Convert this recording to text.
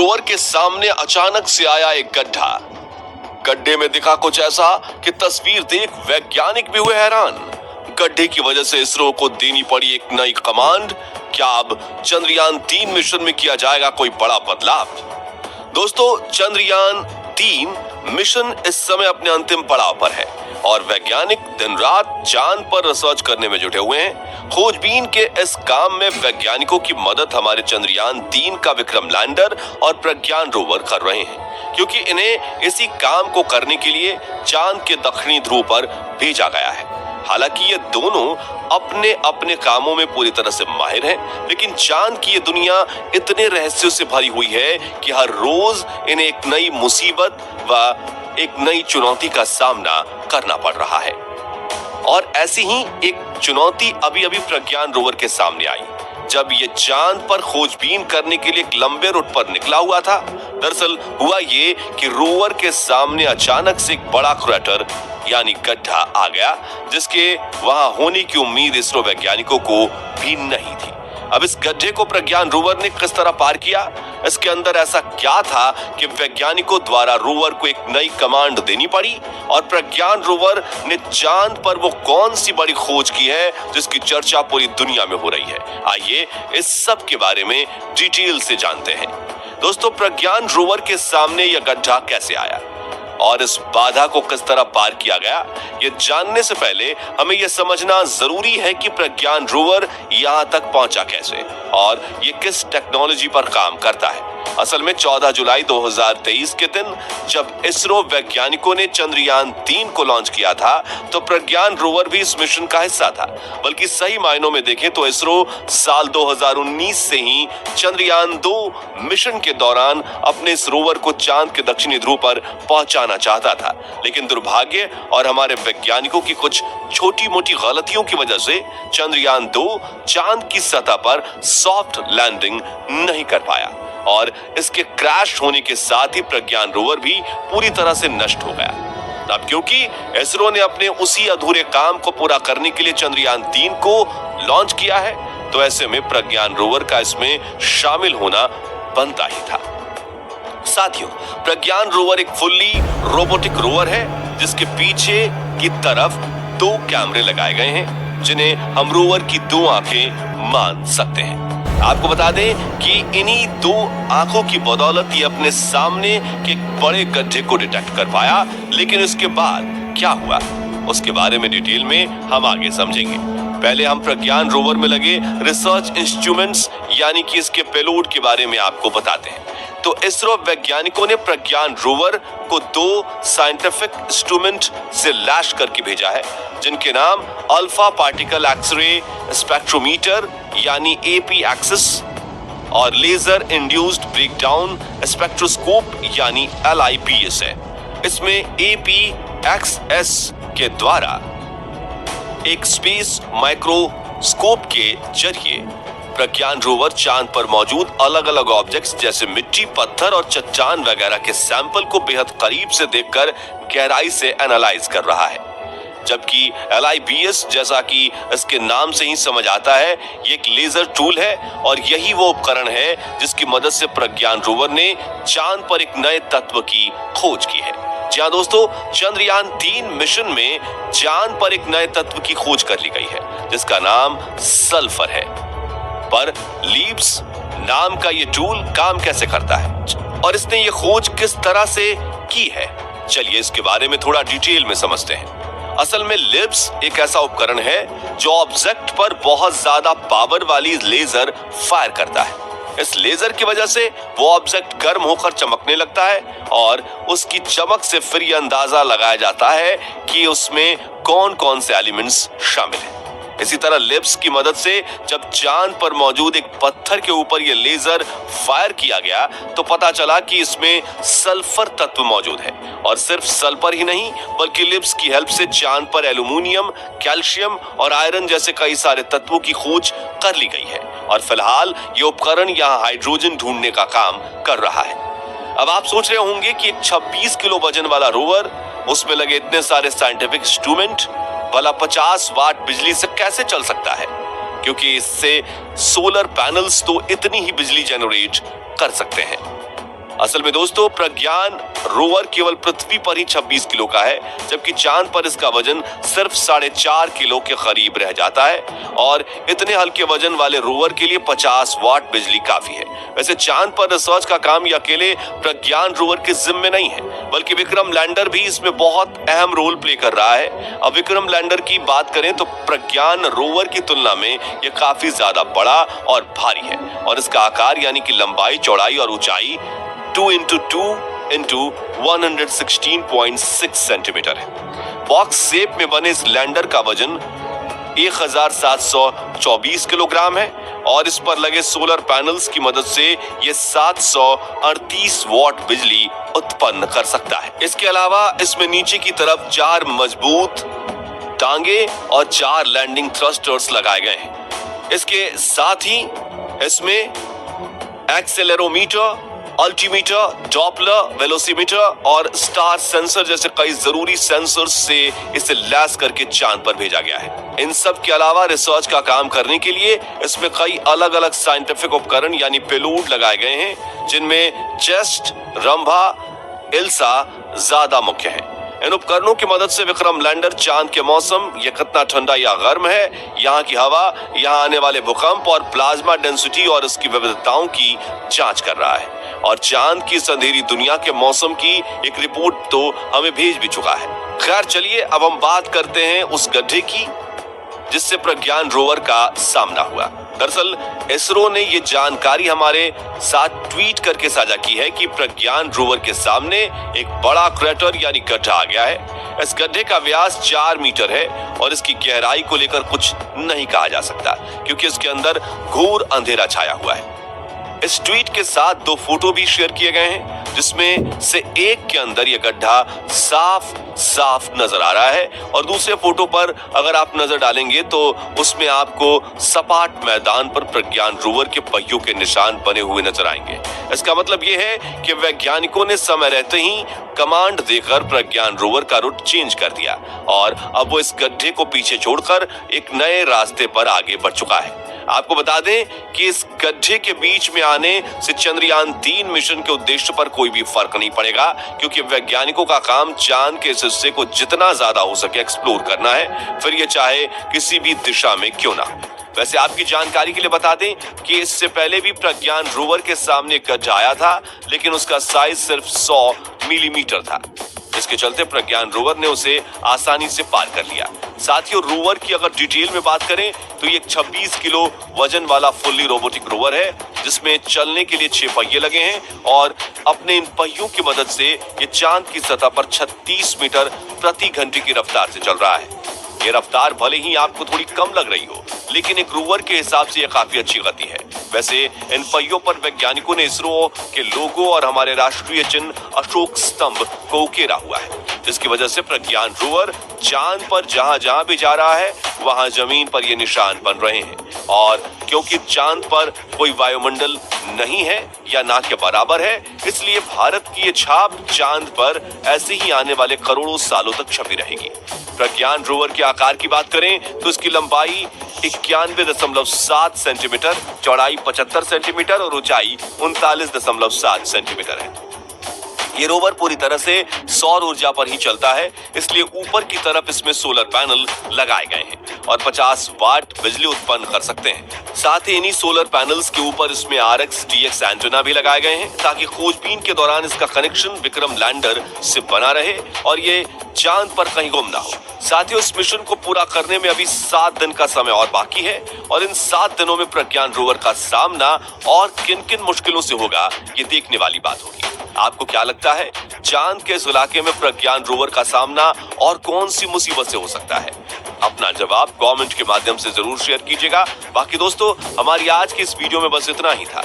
Rover के सामने अचानक से आया एक गड्ढा। गड्ढे में दिखा कुछ ऐसा कि तस्वीर देख वैज्ञानिक भी हुए हैरान। गड्ढे की वजह से इसरो को देनी पड़ी एक नई कमांड। क्या अब चंद्रयान-3 मिशन में किया जाएगा कोई बड़ा बदलाव? दोस्तों, चंद्रयान-3 मिशन इस समय अपने अंतिम पड़ाव पर है और वैज्ञानिक दिन रात चांद पर रिसर्च करने में जुटे हुए हैं। खोजबीन के इस काम में वैज्ञानिकों की मदद हमारे चंद्रयान-3 का विक्रम लैंडर और प्रज्ञान रोवर कर रहे हैं, क्योंकि इन्हें इसी काम को करने के लिए चांद के दक्षिणी ध्रुव पर भेजा गया है। हालांकि ये दोनों अपने अपने कामों में पूरी तरह से माहिर हैं, लेकिन चांद की ये दुनिया इतने रहस्यों से भरी हुई है कि हर रोज इन्हें एक नई मुसीबत व एक नई चुनौती का सामना करना पड़ रहा है। और ऐसी ही एक चुनौती अभी अभी प्रज्ञान रोवर के सामने आई, जब ये चांद पर खोजबीन करने के लिए एक लंबे रूट पर निकला हुआ था। दरअसल हुआ ये कि रोवर के सामने अचानक से एक बड़ा क्रेटर यानी गड्ढा आ गया, जिसके वहां होने की उम्मीद इसरो वैज्ञानिकों को भी नहीं थी। अब इस गड्ढे को प्रज्ञान रोवर ने किस तरह पार किया? इसके अंदर ऐसा क्या था कि वैज्ञानिकों द्वारा रोवर को एक नई कमांड देनी पड़ी? और प्रज्ञान रोवर ने चांद पर वो कौन सी बड़ी खोज की है जिसकी चर्चा पूरी दुनिया में हो रही है? आइए इस सब के बारे में डिटेल से जानते हैं। दोस्तों, प्रज्ञान रोवर के सामने यह गड्ढा कैसे आया और इस बाधा को किस तरह पार किया गया, ये जानने से पहले हमें यह समझना जरूरी है कि प्रज्ञान रोवर यहां तक पहुंचा कैसे और ये किस टेक्नोलॉजी पर काम करता है। असल में 14 जुलाई 2023 के दिन जब इसरो वैज्ञानिकों ने चंद्रयान-3 को लॉन्च किया था, तो प्रज्ञान रोवर भी इस मिशन का हिस्सा था। बल्कि सही मायनों में देखें तो इसरो साल 2019 से ही चंद्रयान-2 मिशन के दौरान अपने इस रोवर को चांद के दक्षिणी ध्रुव पर पहुंचाना चाहता था, लेकिन दुर्भाग्य और हमारे वैज्ञानिकों की कुछ छोटी मोटी गलतियों की वजह से चंद्रयान-2 चांद की सतह पर सॉफ्ट लैंडिंग नहीं कर पाया और इसके क्रैश होने के साथ ही प्रज्ञान रोवर भी पूरी तरह से नष्ट हो गया। अब क्योंकि इसरो ने अपने उसी अधूरे काम को पूरा करने के लिए चंद्रयान-3 को लॉन्च किया है, तो ऐसे में प्रज्ञान रोवर का इसमें शामिल होना बनता ही था। साथियों, प्रज्ञान रोवर एक फुल्ली रोबोटिक रोवर है जिसके पीछे की तरफ 2 कैमरे लगाए गए हैं, जिन्हें हम रोवर की 2 आंखें मान सकते हैं। आपको बता दें कि इन्हीं 2 आंखों की बदौलत ये अपने सामने के बड़े गड्ढे को डिटेक्ट कर पाया, लेकिन इसके बाद क्या हुआ उसके बारे में डिटेल में हम आगे समझेंगे। पहले हम प्रज्ञान रोवर में लगे रिसर्च इंस्ट्रूमेंट्स यानी कि इसके पेलोड के बारे में आपको बताते हैं। तो इसरो वैज्ञानिकों ने प्रज्ञान रोवर को 2 साइंटिफिक इंस्ट्रूमेंट से लैश करके भेजा है, जिनके नाम अल्फा पार्टिकल एक्सरे स्पेक्ट्रोमीटर यानी APAXIS और लेजर इंड्यूस्ड ब्रेकडाउन स्पेक्ट्रोस्कोप यानी LIBS है। इसमें APAXS के द्वारा एक स्पेस माइक्रोस्कोप के जरिए प्रज्ञान रोवर चांद पर मौजूद अलग अलग ऑब्जेक्ट्स जैसे मिट्टी, पत्थर और चट्टान वगैरह के सैंपल को बेहद करीब से देखकर गहराई से एनालाइज कर रहा है। जबकि LIBS, जैसा कि इसके नाम से ही समझ आता है, ये एक लेजर टूल है और यही वो उपकरण है जिसकी मदद से प्रज्ञान रोवर ने चांद पर एक नए तत्व की खोज की है। जी हाँ दोस्तों, चंद्रयान-3 मिशन में चांद पर एक नए तत्व की खोज कर ली गई है जिसका नाम सल्फर है। पर लीब्स नाम का ये टूल काम कैसे करता है और इसने ये खोज किस तरह से की है, चलिए इसके बारे में थोड़ा डिटेल में समझते हैं। असल में लिब्स एक ऐसा उपकरण है जो ऑब्जेक्ट पर बहुत ज्यादा पावर वाली लेजर फायर करता है। इस लेजर की वजह से वो ऑब्जेक्ट गर्म होकर चमकने लगता है और उसकी चमक से फिर ये अंदाजा लगाया जाता है कि उसमें कौन कौन से एलिमेंट्स शामिल हैं। इसी तरह लिब्स की मदद से जब चांद पर मौजूद एक पत्थर के ऊपर ये लेजर फायर किया गया तो पता चला कि इसमें सल्फर तत्व मौजूद है। और सिर्फ सल्फर ही नहीं बल्कि लिब्स की हेल्प से चांद पर एल्युमिनियम, कैल्शियम और आयरन जैसे कई सारे तत्वों की खोज कर ली गई है और फिलहाल ये उपकरण यहाँ हाइड्रोजन ढूंढने का काम कर रहा है। अब आप सोच रहे होंगे कि एक 26 किलो वजन वाला रोवर, उसमें लगे इतने सारे साइंटिफिक इंस्ट्रूमेंट, भला 50 वाट बिजली से कैसे चल सकता है? क्योंकि इससे सोलर पैनल्स तो इतनी ही बिजली जनरेट कर सकते हैं। असल में दोस्तों प्रज्ञान रोवर केवल पृथ्वी पर ही 26 किलो का है, जबकि चांद पर इसका वजन सिर्फ 4.5 किलो के करीब रह जाता है। और इतने हल्के वजन वाले रोवर के लिए 50 वाट बिजली काफी है। वैसे चांद पर रिसर्च का काम ये अकेले प्रज्ञान रोवर के जिम्मे नहीं है, बल्कि विक्रम लैंडर भी इसमें बहुत अहम रोल प्ले कर रहा है। अब विक्रम लैंडर की बात करें तो प्रज्ञान रोवर की तुलना में यह काफी ज्यादा बड़ा और भारी है, और इसका आकार यानी कि लंबाई, चौड़ाई और ऊंचाई 2x2x116.6 सेंटीमीटर है। बॉक्स शेप में बने इस लैंडर का वजन 1724 किलोग्राम है, और इस पर लगे सोलर पैनल्स की मदद से ये 738 वॉट बिजली उत्पन्न कर सकता है। इसके अलावा इसमें नीचे की तरफ 4 मजबूत टांगे और 4 लैंडिंग थ्रस्टर्स लगाए गए हैं। इसके साथ ही इसमें एक्सेलेरोमीटर, अल्टीमीटर, डॉपलर, वेलोसीमीटर और स्टार सेंसर जैसे कई जरूरी सेंसर्स से इसे लैस करके चांद पर भेजा गया है। इन सब के अलावा रिसर्च का काम करने के लिए इसमें कई अलग अलग साइंटिफिक उपकरण यानी पेलोड लगाए गए हैं, जिनमें जेस्ट, रंभा, इल्सा ज्यादा मुख्य हैं। इन उपकरणों की मदद से विक्रम लैंडर चांद के मौसम, ये कितना ठंडा या गर्म है, यहाँ की हवा, यहाँ आने वाले भूकंप और प्लाज्मा डेंसिटी और इसकी विविधताओं की जांच कर रहा है। और चांद की इस अंधेरी दुनिया के मौसम की एक रिपोर्ट तो हमें भेज भी चुका है। खैर चलिए अब हम बात करते हैं उस गड्ढे की जिससे प्रज्ञान रोवर का सामना हुआ। दरअसल इसरो ने ये जानकारी हमारे साथ ट्वीट करके साझा की है कि प्रज्ञान रोवर के सामने एक बड़ा क्रेटर यानी गड्ढा आ गया है। इस गड्ढे का व्यास 4 मीटर है और इसकी गहराई को लेकर कुछ नहीं कहा जा सकता, क्योंकि इसके अंदर घोर अंधेरा छाया हुआ है। इस ट्वीट के साथ 2 फोटो भी शेयर किए गए हैं, जिसमें से एक के अंदर यह गड्ढा साफ साफ नजर आ रहा है, और दूसरे फोटो पर अगर आप नजर डालेंगे तो उसमें आपको सपाट मैदान पर प्रज्ञान रोवर के पहियों के निशान बने हुए नजर आएंगे। इसका मतलब यह है कि वैज्ञानिकों ने समय रहते ही कमांड देकर प्रज्ञान रोवर का रूट चेंज कर दिया, और अब वो इस गड्ढे को पीछे छोड़कर एक नए रास्ते पर आगे बढ़ चुका है। आपको बता दें कि इस गड्ढे के बीच में आने से चंद्रयान 3 मिशन के उद्देश्य पर कोई भी फर्क नहीं पड़ेगा, क्योंकि वैज्ञानिकों का काम चांद के इस हिस्से को जितना ज्यादा हो सके एक्सप्लोर करना है, फिर ये चाहे किसी भी दिशा में क्यों ना। वैसे आपकी जानकारी के लिए बता दें कि इससे पहले भी प्रज्ञान रोवर के सामने एक गड्ढा आया था, लेकिन उसका साइज सिर्फ 100 मिलीमीटर था। इसके चलते प्रज्ञान रोवर ने उसे आसानी से पार कर लिया। साथियों रोवर की अगर डिटेल में बात करें तो ये 26 किलो वजन वाला फुल्ली रोबोटिक रोवर है, जिसमें चलने के लिए 6 पहिए लगे हैं, और अपने इन पहियों की मदद से ये चांद की सतह पर 36 मीटर प्रति घंटे की रफ्तार से चल रहा है। ये रफ्तार भले ही आपको थोड़ी कम लग रही हो, लेकिन एक रोवर के हिसाब से ये काफी अच्छी गति है। वैसे इन पहियों पर वैज्ञानिकों ने इसरो के लोगो और हमारे राष्ट्रीय चिन्ह अशोक स्तंभ को उकेरा हुआ है, जिसकी वजह से प्रज्ञान रोवर चांद पर जहां जहां भी जा रहा है वहां जमीन पर ये निशान बन रहे हैं। और क्योंकि चांद पर कोई वायुमंडल नहीं है या ना के बराबर है, इसलिए भारत की ये छाप चांद पर ऐसे ही आने वाले करोड़ों सालों तक छपी रहेगी। प्रज्ञान रोवर के आकार की बात करें तो इसकी लंबाई 91.7 सेंटीमीटर, चौड़ाई 75 सेंटीमीटर और ऊंचाई 39.7 सेंटीमीटर है। ये रोवर पूरी तरह से सौर ऊर्जा पर ही चलता है, इसलिए ऊपर की तरफ इसमें सोलर पैनल लगाए गए हैं और 50 वाट बिजली उत्पन्न कर सकते हैं। साथ ही इन्हीं सोलर पैनल्स के ऊपर इसमें RX TX एंटेना भी लगाए गए हैं, ताकि खोजबीन के दौरान इसका कनेक्शन विक्रम लैंडर से बना रहे और ये चांद पर कहीं गुम ना हो। साथ ही उस मिशन को पूरा करने में अभी 7 दिन का समय और बाकी है, और इन 7 दिनों में प्रज्ञान रोवर का सामना और किन किन मुश्किलों से होगा, ये देखने वाली बात होगी। आपको क्या लगता है, चांद के इस इलाके में प्रज्ञान रोवर का सामना और कौन सी मुसीबत से हो सकता है? अपना जवाब कमेंट के माध्यम से जरूर शेयर कीजिएगा। बाकी दोस्तों, हमारी आज की इस वीडियो में बस इतना ही था।